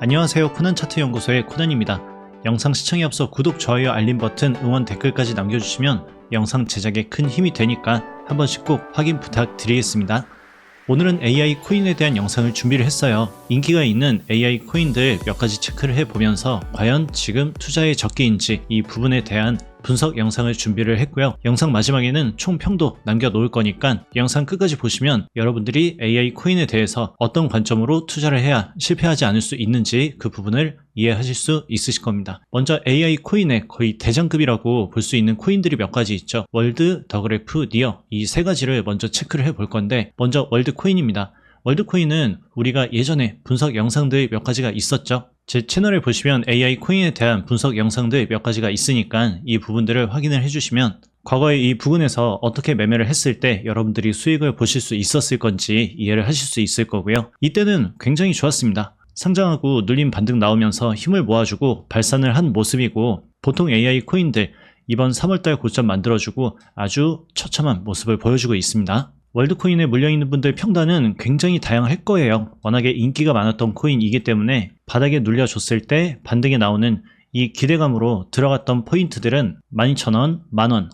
안녕하세요. 코난차트연구소의 코난입니다. 영상 시청에 앞서 구독, 좋아요, 알림 버튼, 응원 댓글까지 남겨주시면 영상 제작에 큰 힘이 되니까 한 번씩 꼭 확인 부탁드리겠습니다. 오늘은 AI 코인에 대한 영상을 준비를 했어요. 인기가 있는 AI 코인들 몇 가지 체크를 해보면서 과연 지금 투자의 적기인지 이 부분에 대한 분석 영상을 준비를 했고요. 영상 마지막에는 총평도 남겨놓을 거니까 영상 끝까지 보시면 여러분들이 AI 코인에 대해서 어떤 관점으로 투자를 해야 실패하지 않을 수 있는지 그 부분을 이해하실 수 있으실 겁니다. 먼저 AI 코인의 거의 대장급이라고 볼 수 있는 코인들이 몇 가지 있죠. 월드, 더그래프, 니어 이 세 가지를 먼저 체크를 해볼 건데 먼저 월드 코인입니다. 월드 코인은 우리가 예전에 분석 영상들 몇 가지가 있었죠. 제 채널에 보시면 AI 코인에 대한 분석 영상들 몇 가지가 있으니까 이 부분들을 확인을 해주시면 과거에 이 부분에서 어떻게 매매를 했을 때 여러분들이 수익을 보실 수 있었을 건지 이해를 하실 수 있을 거고요. 이때는 굉장히 좋았습니다. 상장하고 눌림 반등 나오면서 힘을 모아주고 발산을 한 모습이고 보통 AI 코인들 이번 3월달 고점 만들어주고 아주 처참한 모습을 보여주고 있습니다. 월드코인에 물려있는 분들 평단은 굉장히 다양할 거예요. 워낙에 인기가 많았던 코인이기 때문에 바닥에 눌려줬을 때 반등에 나오는 이 기대감으로 들어갔던 포인트들은 12,000원, 만원,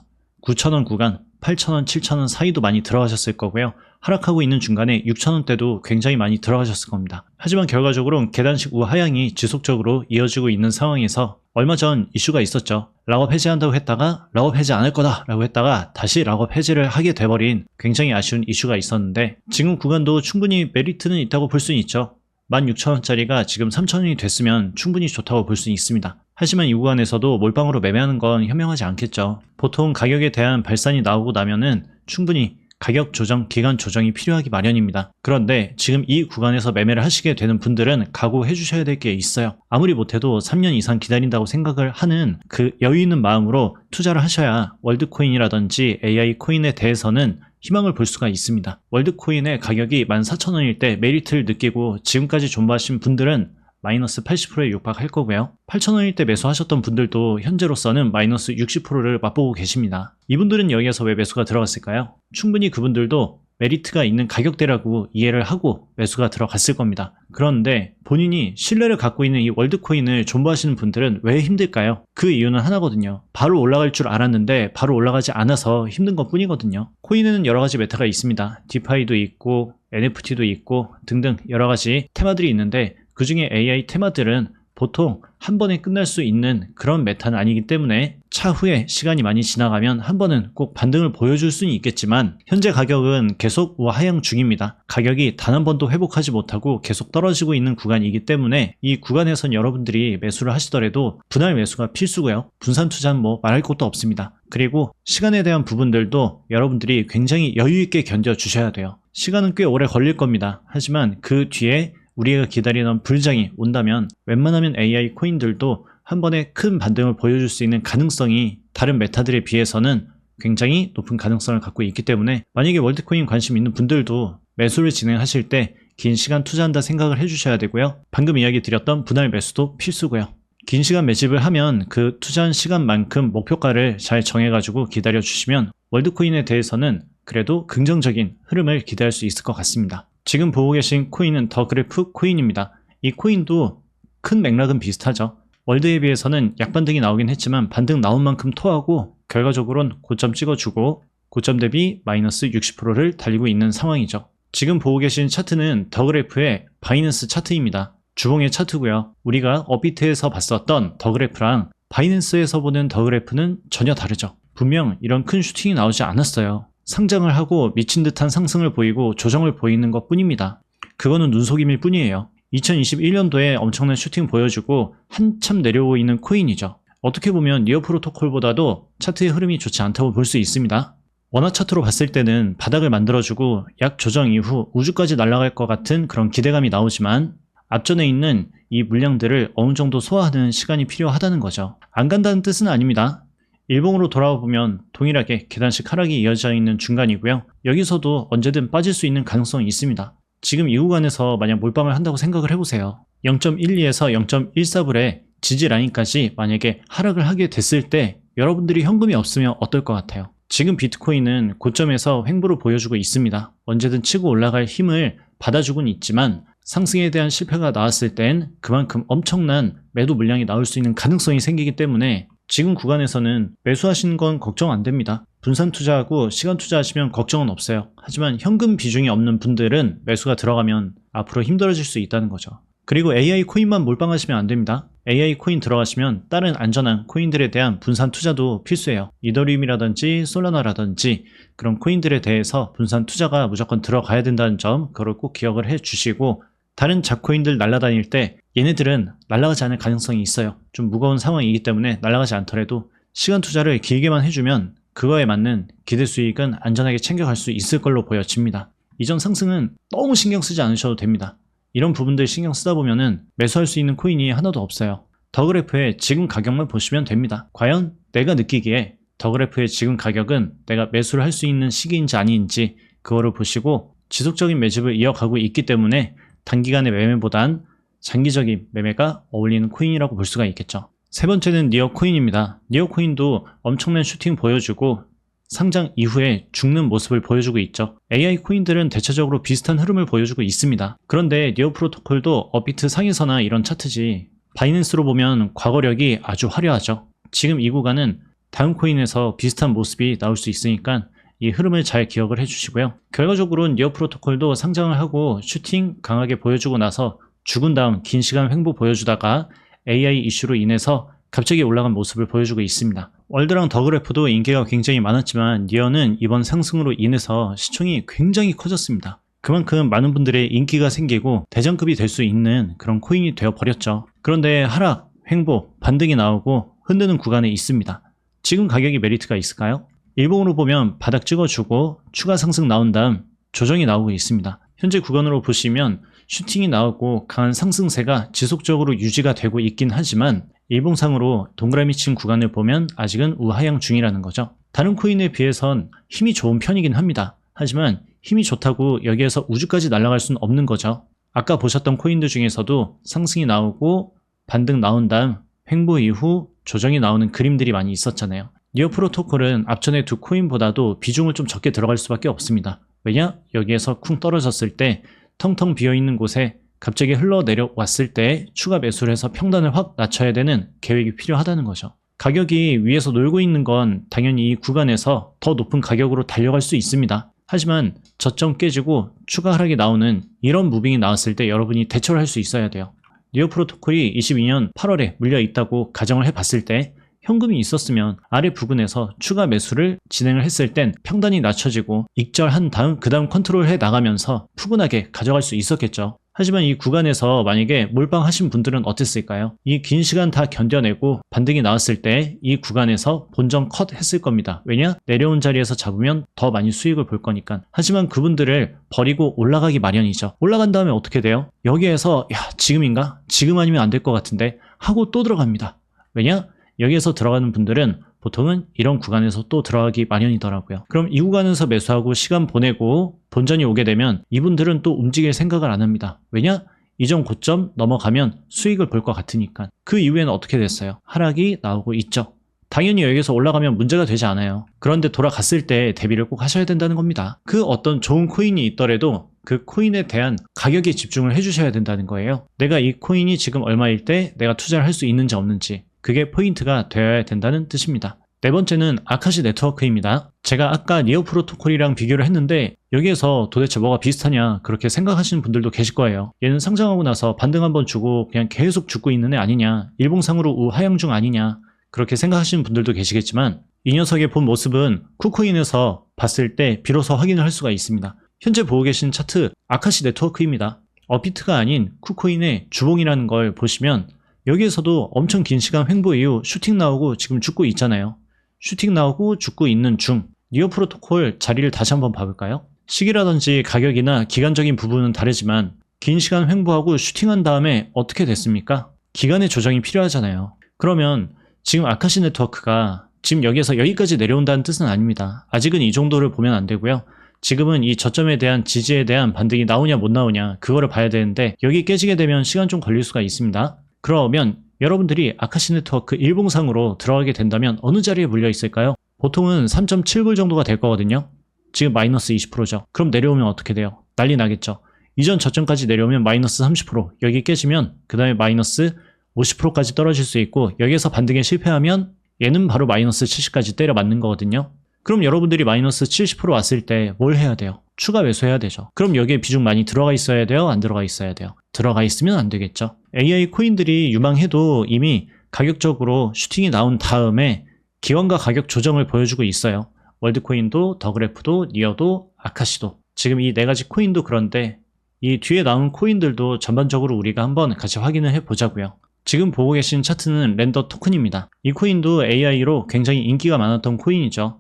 9,000원 구간, 8,000원, 7,000원 사이도 많이 들어가셨을 거고요. 하락하고 있는 중간에 6,000원대도 굉장히 많이 들어가셨을 겁니다. 하지만 결과적으로 계단식 우하향이 지속적으로 이어지고 있는 상황에서 얼마 전 이슈가 있었죠. 락업 해제한다고 했다가 락업 해제 안 할 거다 라고 했다가 다시 락업 해제를 하게 돼버린 굉장히 아쉬운 이슈가 있었는데 지금 구간도 충분히 메리트는 있다고 볼 수는 있죠. 16,000원짜리가 지금 3,000원이 됐으면 충분히 좋다고 볼 수는 있습니다. 하지만 이 구간에서도 몰빵으로 매매하는 건 현명하지 않겠죠. 보통 가격에 대한 발산이 나오고 나면은 충분히 가격 조정, 기간 조정이 필요하기 마련입니다. 그런데 지금 이 구간에서 매매를 하시게 되는 분들은 각오해 주셔야 될 게 있어요. 아무리 못해도 3년 이상 기다린다고 생각을 하는 그 여유 있는 마음으로 투자를 하셔야 월드코인이라든지 AI 코인에 대해서는 희망을 볼 수가 있습니다. 월드코인의 가격이 14,000원일 때 메리트를 느끼고 지금까지 존버하신 분들은 마이너스 80%에 육박할 거고요. 8,000원일 때 매수하셨던 분들도 현재로서는 마이너스 60%를 맛보고 계십니다. 이분들은 여기에서 왜 매수가 들어갔을까요? 충분히 그분들도 메리트가 있는 가격대라고 이해를 하고 매수가 들어갔을 겁니다. 그런데 본인이 신뢰를 갖고 있는 이 월드코인을 존버하시는 분들은 왜 힘들까요? 그 이유는 하나거든요. 바로 올라갈 줄 알았는데 바로 올라가지 않아서 힘든 것 뿐이거든요. 코인에는 여러 가지 메타가 있습니다. 디파이도 있고 NFT도 있고 등등 여러 가지 테마들이 있는데 그 중에 AI 테마들은 보통 한 번에 끝날 수 있는 그런 메타는 아니기 때문에 차후에 시간이 많이 지나가면 한 번은 꼭 반등을 보여줄 수는 있겠지만 현재 가격은 계속 우하향 중입니다. 가격이 단 한 번도 회복하지 못하고 계속 떨어지고 있는 구간이기 때문에 이 구간에선 여러분들이 매수를 하시더라도 분할 매수가 필수고요. 분산 투자는 뭐 말할 것도 없습니다. 그리고 시간에 대한 부분들도 여러분들이 굉장히 여유 있게 견뎌 주셔야 돼요. 시간은 꽤 오래 걸릴 겁니다. 하지만 그 뒤에 우리가 기다리던 불장이 온다면 웬만하면 AI 코인들도 한 번에 큰 반등을 보여줄 수 있는 가능성이 다른 메타들에 비해서는 굉장히 높은 가능성을 갖고 있기 때문에 만약에 월드코인 관심 있는 분들도 매수를 진행하실 때 긴 시간 투자한다 생각을 해주셔야 되고요. 방금 이야기 드렸던 분할 매수도 필수고요. 긴 시간 매집을 하면 그 투자한 시간만큼 목표가를 잘 정해가지고 기다려 주시면 월드코인에 대해서는 그래도 긍정적인 흐름을 기대할 수 있을 것 같습니다. 지금 보고 계신 코인은 더그래프 코인입니다. 이 코인도 큰 맥락은 비슷하죠. 월드에 비해서는 약반등이 나오긴 했지만 반등 나온 만큼 토하고 결과적으로는 고점 찍어주고 고점 대비 마이너스 60%를 달리고 있는 상황이죠. 지금 보고 계신 차트는 더그래프의 바이낸스 차트입니다. 주봉의 차트고요. 우리가 업비트에서 봤었던 더그래프랑 바이낸스에서 보는 더그래프는 전혀 다르죠. 분명 이런 큰 슈팅이 나오지 않았어요. 상장을 하고 미친 듯한 상승을 보이고 조정을 보이는 것 뿐입니다. 그거는 눈속임일 뿐이에요. 2021년도에 엄청난 슈팅 보여주고 한참 내려오고 있는 코인이죠. 어떻게 보면 니어 프로토콜보다도 차트의 흐름이 좋지 않다고 볼 수 있습니다. 원화 차트로 봤을 때는 바닥을 만들어주고 약 조정 이후 우주까지 날아갈 것 같은 그런 기대감이 나오지만 앞전에 있는 이 물량들을 어느 정도 소화하는 시간이 필요하다는 거죠. 안 간다는 뜻은 아닙니다. 일봉으로 돌아와 보면 동일하게 계단식 하락이 이어져 있는 중간이고요. 여기서도 언제든 빠질 수 있는 가능성이 있습니다. 지금 이 구간에서 만약 몰빵을 한다고 생각을 해보세요. 0.12에서 0.14불의 지지 라인까지 만약에 하락을 하게 됐을 때 여러분들이 현금이 없으면 어떨 것 같아요? 지금 비트코인은 고점에서 횡보를 보여주고 있습니다. 언제든 치고 올라갈 힘을 받아주곤 있지만 상승에 대한 실패가 나왔을 땐 그만큼 엄청난 매도 물량이 나올 수 있는 가능성이 생기기 때문에 지금 구간에서는 매수하시는 건 걱정 안 됩니다. 분산 투자하고 시간 투자하시면 걱정은 없어요. 하지만 현금 비중이 없는 분들은 매수가 들어가면 앞으로 힘들어질 수 있다는 거죠. 그리고 AI 코인만 몰빵하시면 안 됩니다. AI 코인 들어가시면 다른 안전한 코인들에 대한 분산 투자도 필수예요. 이더리움이라든지 솔라나라든지 그런 코인들에 대해서 분산 투자가 무조건 들어가야 된다는 점, 그걸 꼭 기억을 해 주시고, 다른 잡코인들 날아다닐 때 얘네들은 날아가지 않을 가능성이 있어요. 좀 무거운 상황이기 때문에 날아가지 않더라도 시간 투자를 길게만 해주면 그거에 맞는 기대 수익은 안전하게 챙겨갈 수 있을 걸로 보여집니다. 이전 상승은 너무 신경 쓰지 않으셔도 됩니다. 이런 부분들 신경 쓰다 보면은 매수할 수 있는 코인이 하나도 없어요. 더그래프의 지금 가격만 보시면 됩니다. 과연 내가 느끼기에 더그래프의 지금 가격은 내가 매수를 할 수 있는 시기인지 아닌지 그거를 보시고 지속적인 매집을 이어가고 있기 때문에 단기간의 매매보단 장기적인 매매가 어울리는 코인이라고 볼 수가 있겠죠. 세 번째는 니어 코인입니다. 니어 코인도 엄청난 슈팅 보여주고 상장 이후에 죽는 모습을 보여주고 있죠. AI 코인들은 대체적으로 비슷한 흐름을 보여주고 있습니다. 그런데 니어 프로토콜도 업비트 상에서나 이런 차트지 바이낸스로 보면 과거력이 아주 화려하죠. 지금 이 구간은 다음 코인에서 비슷한 모습이 나올 수 있으니까 이 흐름을 잘 기억을 해주시고요. 결과적으로 니어 프로토콜도 상장을 하고 슈팅 강하게 보여주고 나서 죽은 다음 긴 시간 횡보 보여주다가 AI 이슈로 인해서 갑자기 올라간 모습을 보여주고 있습니다. 월드랑 더그래프도 인기가 굉장히 많았지만 니어는 이번 상승으로 인해서 시총이 굉장히 커졌습니다. 그만큼 많은 분들의 인기가 생기고 대장급이 될 수 있는 그런 코인이 되어버렸죠. 그런데 하락, 횡보, 반등이 나오고 흔드는 구간에 있습니다. 지금 가격이 메리트가 있을까요? 일봉으로 보면 바닥 찍어주고 추가 상승 나온 다음 조정이 나오고 있습니다. 현재 구간으로 보시면 슈팅이 나오고 강한 상승세가 지속적으로 유지가 되고 있긴 하지만 일봉상으로 동그라미 친 구간을 보면 아직은 우하향 중이라는 거죠. 다른 코인에 비해선 힘이 좋은 편이긴 합니다. 하지만 힘이 좋다고 여기에서 우주까지 날아갈 수는 없는 거죠. 아까 보셨던 코인들 중에서도 상승이 나오고 반등 나온 다음 횡보 이후 조정이 나오는 그림들이 많이 있었잖아요. 니어 프로토콜은 앞전의 두 코인보다도 비중을 좀 적게 들어갈 수밖에 없습니다. 왜냐? 여기에서 쿵 떨어졌을 때 텅텅 비어있는 곳에 갑자기 흘러내려왔을 때 추가 매수를 해서 평단을 확 낮춰야 되는 계획이 필요하다는 거죠. 가격이 위에서 놀고 있는 건 당연히 이 구간에서 더 높은 가격으로 달려갈 수 있습니다. 하지만 저점 깨지고 추가 하락이 나오는 이런 무빙이 나왔을 때 여러분이 대처를 할 수 있어야 돼요. 니어 프로토콜이 22년 8월에 물려 있다고 가정을 해봤을 때 현금이 있었으면 아래 부근에서 추가 매수를 진행을 했을 땐 평단이 낮춰지고 익절한 다음 그 다음 컨트롤해 나가면서 푸근하게 가져갈 수 있었겠죠. 하지만 이 구간에서 만약에 몰빵하신 분들은 어땠을까요? 이 긴 시간 다 견뎌내고 반등이 나왔을 때 이 구간에서 본전 컷 했을 겁니다. 왜냐? 내려온 자리에서 잡으면 더 많이 수익을 볼 거니까. 하지만 그분들을 버리고 올라가기 마련이죠. 올라간 다음에 어떻게 돼요? 여기에서 야 지금인가? 지금 아니면 안 될 것 같은데 하고 또 들어갑니다. 왜냐? 여기에서 들어가는 분들은 보통은 이런 구간에서 또 들어가기 마련이더라고요. 그럼 이 구간에서 매수하고 시간 보내고 본전이 오게 되면 이분들은 또 움직일 생각을 안 합니다. 왜냐? 이전 고점 넘어가면 수익을 볼 것 같으니까. 그 이후에는 어떻게 됐어요? 하락이 나오고 있죠. 당연히 여기서 올라가면 문제가 되지 않아요. 그런데 돌아갔을 때 대비를 꼭 하셔야 된다는 겁니다. 그 어떤 좋은 코인이 있더라도 그 코인에 대한 가격에 집중을 해주셔야 된다는 거예요. 내가 이 코인이 지금 얼마일 때 내가 투자를 할 수 있는지 없는지, 그게 포인트가 되어야 된다는 뜻입니다. 네 번째는 아카시 네트워크입니다. 제가 아까 니어 프로토콜이랑 비교를 했는데 여기에서 도대체 뭐가 비슷하냐 그렇게 생각하시는 분들도 계실 거예요. 얘는 상장하고 나서 반등 한번 주고 그냥 계속 죽고 있는 애 아니냐, 일봉상으로 우하향 중 아니냐 그렇게 생각하시는 분들도 계시겠지만 이 녀석의 본 모습은 쿠코인에서 봤을 때 비로소 확인을 할 수가 있습니다. 현재 보고 계신 차트 아카시 네트워크입니다. 업비트가 아닌 쿠코인의 주봉이라는 걸 보시면 여기에서도 엄청 긴 시간 횡보 이후 슈팅 나오고 지금 죽고 있잖아요. 슈팅 나오고 죽고 있는 중. 니어 프로토콜 자리를 다시 한번 봐볼까요? 시기라든지 가격이나 기간적인 부분은 다르지만 긴 시간 횡보하고 슈팅한 다음에 어떻게 됐습니까? 기간의 조정이 필요하잖아요. 그러면 지금 아카시 네트워크가 지금 여기에서 여기까지 내려온다는 뜻은 아닙니다. 아직은 이 정도를 보면 안 되고요. 지금은 이 저점에 대한 지지에 대한 반등이 나오냐 못 나오냐 그거를 봐야 되는데 여기 깨지게 되면 시간 좀 걸릴 수가 있습니다. 그러면 여러분들이 아카시 네트워크 일봉상으로 들어가게 된다면 어느 자리에 물려 있을까요? 보통은 3.7불 정도가 될 거거든요. 지금 마이너스 20%죠. 그럼 내려오면 어떻게 돼요? 난리 나겠죠. 이전 저점까지 내려오면 마이너스 30%, 여기 깨지면 그 다음에 마이너스 50%까지 떨어질 수 있고, 여기에서 반등에 실패하면 얘는 바로 마이너스 70까지 때려 맞는 거거든요. 그럼 여러분들이 마이너스 70% 왔을 때 뭘 해야 돼요? 추가 매수해야 되죠. 그럼 여기에 비중 많이 들어가 있어야 돼요? 안 들어가 있어야 돼요? 들어가 있으면 안 되겠죠. AI 코인들이 유망해도 이미 가격적으로 슈팅이 나온 다음에 기관과 가격 조정을 보여주고 있어요. 월드코인도, 더그래프도, 니어도, 아카시도. 지금 이 네 가지 코인도 그런데 이 뒤에 나온 코인들도 전반적으로 우리가 한번 같이 확인을 해보자고요. 지금 보고 계신 차트는 렌더 토큰입니다. 이 코인도 AI로 굉장히 인기가 많았던 코인이죠.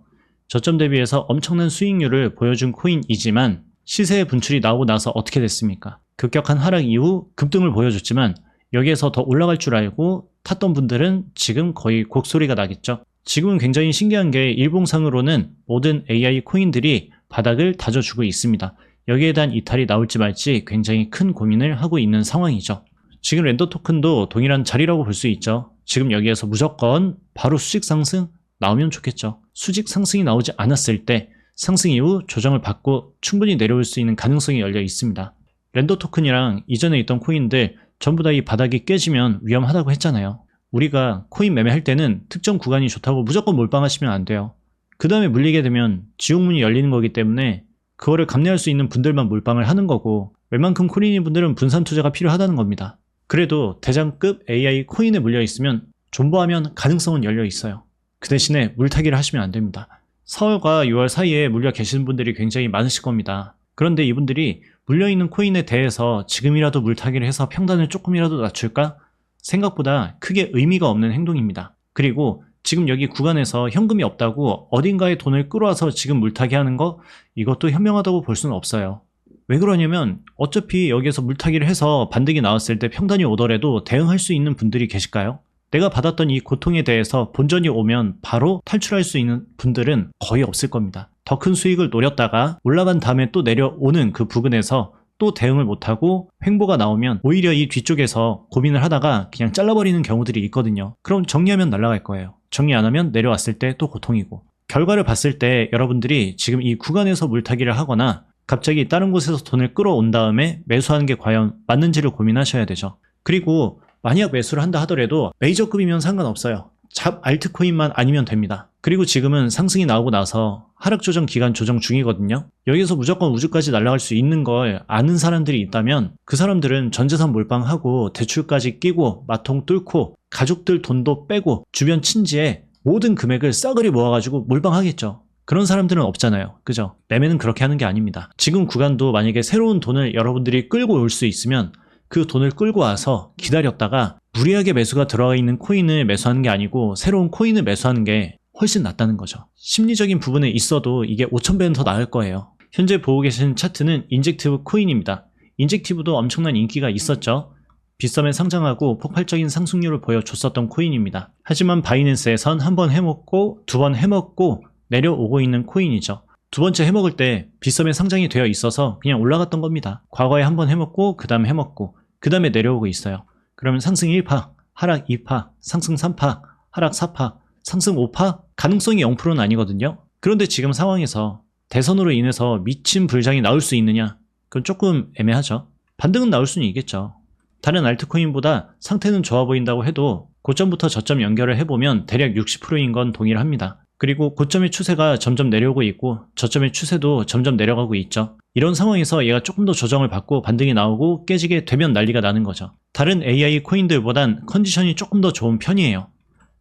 저점 대비해서 엄청난 수익률을 보여준 코인이지만 시세의 분출이 나오고 나서 어떻게 됐습니까? 급격한 하락 이후 급등을 보여줬지만 여기에서 더 올라갈 줄 알고 탔던 분들은 지금 거의 곡소리가 나겠죠. 지금은 굉장히 신기한 게 일봉상으로는 모든 AI 코인들이 바닥을 다져주고 있습니다. 여기에 대한 이탈이 나올지 말지 굉장히 큰 고민을 하고 있는 상황이죠. 지금 렌더 토큰도 동일한 자리라고 볼 수 있죠. 지금 여기에서 무조건 바로 수직 상승 나오면 좋겠죠. 수직 상승이 나오지 않았을 때 상승 이후 조정을 받고 충분히 내려올 수 있는 가능성이 열려 있습니다. 렌더 토큰이랑 이전에 있던 코인들 전부 다 이 바닥이 깨지면 위험하다고 했잖아요. 우리가 코인 매매할 때는 특정 구간이 좋다고 무조건 몰빵하시면 안 돼요. 그 다음에 물리게 되면 지옥문이 열리는 거기 때문에 그거를 감내할 수 있는 분들만 몰빵을 하는 거고, 웬만큼 코인인 분들은 분산 투자가 필요하다는 겁니다. 그래도 대장급 AI 코인에 물려 있으면 존버하면 가능성은 열려 있어요. 그 대신에 물타기를 하시면 안 됩니다. 4월과 6월 사이에 물려 계시는 분들이 굉장히 많으실 겁니다. 그런데 이분들이 물려있는 코인에 대해서 지금이라도 물타기를 해서 평단을 조금이라도 낮출까? 생각보다 크게 의미가 없는 행동입니다. 그리고 지금 여기 구간에서 현금이 없다고 어딘가에 돈을 끌어와서 지금 물타기 하는 거, 이것도 현명하다고 볼 수는 없어요. 왜 그러냐면 어차피 여기에서 물타기를 해서 반등이 나왔을 때 평단이 오더라도 대응할 수 있는 분들이 계실까요? 내가 받았던 이 고통에 대해서 본전이 오면 바로 탈출할 수 있는 분들은 거의 없을 겁니다. 더 큰 수익을 노렸다가 올라간 다음에 또 내려오는 그 부근에서 또 대응을 못하고 횡보가 나오면 오히려 이 뒤쪽에서 고민을 하다가 그냥 잘라버리는 경우들이 있거든요. 그럼 정리하면 날아갈 거예요. 정리 안 하면 내려왔을 때 또 고통이고. 결과를 봤을 때 여러분들이 지금 이 구간에서 물타기를 하거나 갑자기 다른 곳에서 돈을 끌어온 다음에 매수하는 게 과연 맞는지를 고민하셔야 되죠. 그리고 만약 매수를 한다 하더라도 메이저급이면 상관없어요. 잡 알트코인만 아니면 됩니다. 그리고 지금은 상승이 나오고 나서 하락 조정 기간 조정 중이거든요. 여기서 무조건 우주까지 날아갈 수 있는 걸 아는 사람들이 있다면 그 사람들은 전재산 몰빵하고 대출까지 끼고 마통 뚫고 가족들 돈도 빼고 주변 친지에 모든 금액을 싸그리 모아가지고 몰빵하겠죠. 그런 사람들은 없잖아요. 그죠? 매매는 그렇게 하는 게 아닙니다. 지금 구간도 만약에 새로운 돈을 여러분들이 끌고 올 수 있으면 그 돈을 끌고 와서 기다렸다가 무리하게 매수가 들어가 있는 코인을 매수하는 게 아니고 새로운 코인을 매수하는 게 훨씬 낫다는 거죠. 심리적인 부분에 있어도 이게 5,000배는 더 나을 거예요. 현재 보고 계신 차트는 인젝티브 코인입니다. 인젝티브도 엄청난 인기가 있었죠. 빗썸에 상장하고 폭발적인 상승률을 보여줬었던 코인입니다. 하지만 바이낸스에선 한 번 해먹고 두 번 해먹고 내려오고 있는 코인이죠. 두 번째 해먹을 때 빗썸에 상장이 되어 있어서 그냥 올라갔던 겁니다. 과거에 한 번 해먹고 그 다음에 해먹고 그 다음에 내려오고 있어요. 그러면 상승 1파, 하락 2파, 상승 3파, 하락 4파, 상승 5파? 가능성이 0%는 아니거든요. 그런데 지금 상황에서 대선으로 인해서 미친 불장이 나올 수 있느냐? 그건 조금 애매하죠. 반등은 나올 수는 있겠죠. 다른 알트코인보다 상태는 좋아 보인다고 해도 고점부터 저점 연결을 해보면 대략 60%인 건 동일합니다. 그리고 고점의 추세가 점점 내려오고 있고 저점의 추세도 점점 내려가고 있죠. 이런 상황에서 얘가 조금 더 조정을 받고 반등이 나오고 깨지게 되면 난리가 나는 거죠. 다른 AI 코인들보단 컨디션이 조금 더 좋은 편이에요.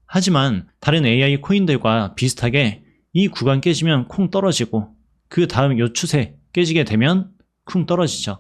하지만 다른 AI 코인들과 비슷하게 이 구간 깨지면 쿵 떨어지고 그 다음 요 추세 깨지게 되면 쿵 떨어지죠.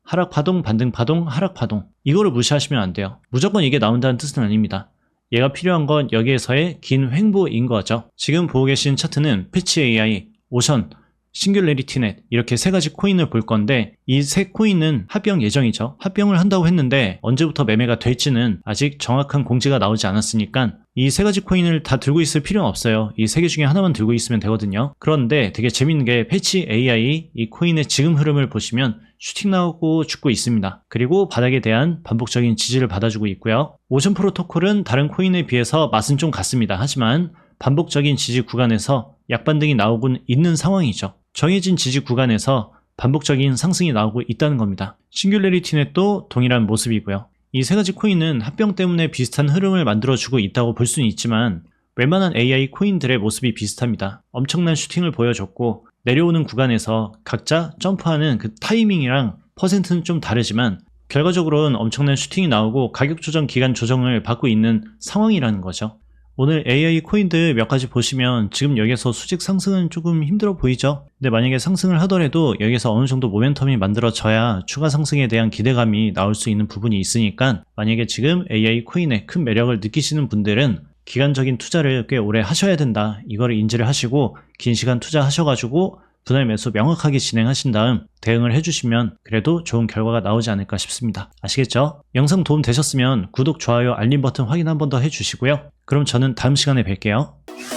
하락 파동, 반등 파동, 하락 파동. 이거를 무시하시면 안 돼요. 무조건 이게 나온다는 뜻은 아닙니다. 얘가 필요한 건 여기에서의 긴 횡보인 거죠. 지금 보고 계신 차트는 패치 AI, 오션, 싱귤레리티넷 이렇게 세 가지 코인을 볼 건데 이 세 코인은 합병 예정이죠. 합병을 한다고 했는데 언제부터 매매가 될지는 아직 정확한 공지가 나오지 않았으니까 이 세 가지 코인을 다 들고 있을 필요는 없어요. 이 세 개 중에 하나만 들고 있으면 되거든요. 그런데 되게 재밌는 게 패치 AI 이 코인의 지금 흐름을 보시면 슈팅 나오고 죽고 있습니다. 그리고 바닥에 대한 반복적인 지지를 받아주고 있고요. 오션 프로토콜은 다른 코인에 비해서 맛은 좀 같습니다. 하지만 반복적인 지지 구간에서 약반등이 나오곤 있는 상황이죠. 정해진 지지 구간에서 반복적인 상승이 나오고 있다는 겁니다. 싱귤레리티넷도 동일한 모습이고요. 이 세 가지 코인은 합병 때문에 비슷한 흐름을 만들어주고 있다고 볼 수는 있지만 웬만한 AI 코인들의 모습이 비슷합니다. 엄청난 슈팅을 보여줬고 내려오는 구간에서 각자 점프하는 그 타이밍이랑 퍼센트는 좀 다르지만 결과적으로는 엄청난 슈팅이 나오고 가격 조정 기간 조정을 받고 있는 상황이라는 거죠. 오늘 AI 코인들 몇 가지 보시면 지금 여기서 수직 상승은 조금 힘들어 보이죠? 근데 만약에 상승을 하더라도 여기서 어느 정도 모멘텀이 만들어져야 추가 상승에 대한 기대감이 나올 수 있는 부분이 있으니까 만약에 지금 AI 코인의 큰 매력을 느끼시는 분들은 기간적인 투자를 꽤 오래 하셔야 된다. 이거를 인지를 하시고 긴 시간 투자하셔가지고 분할 매수 명확하게 진행하신 다음 대응을 해주시면 그래도 좋은 결과가 나오지 않을까 싶습니다. 아시겠죠? 영상 도움 되셨으면 구독, 좋아요, 알림 버튼 확인 한 번 더 해주시고요. 그럼 저는 다음 시간에 뵐게요.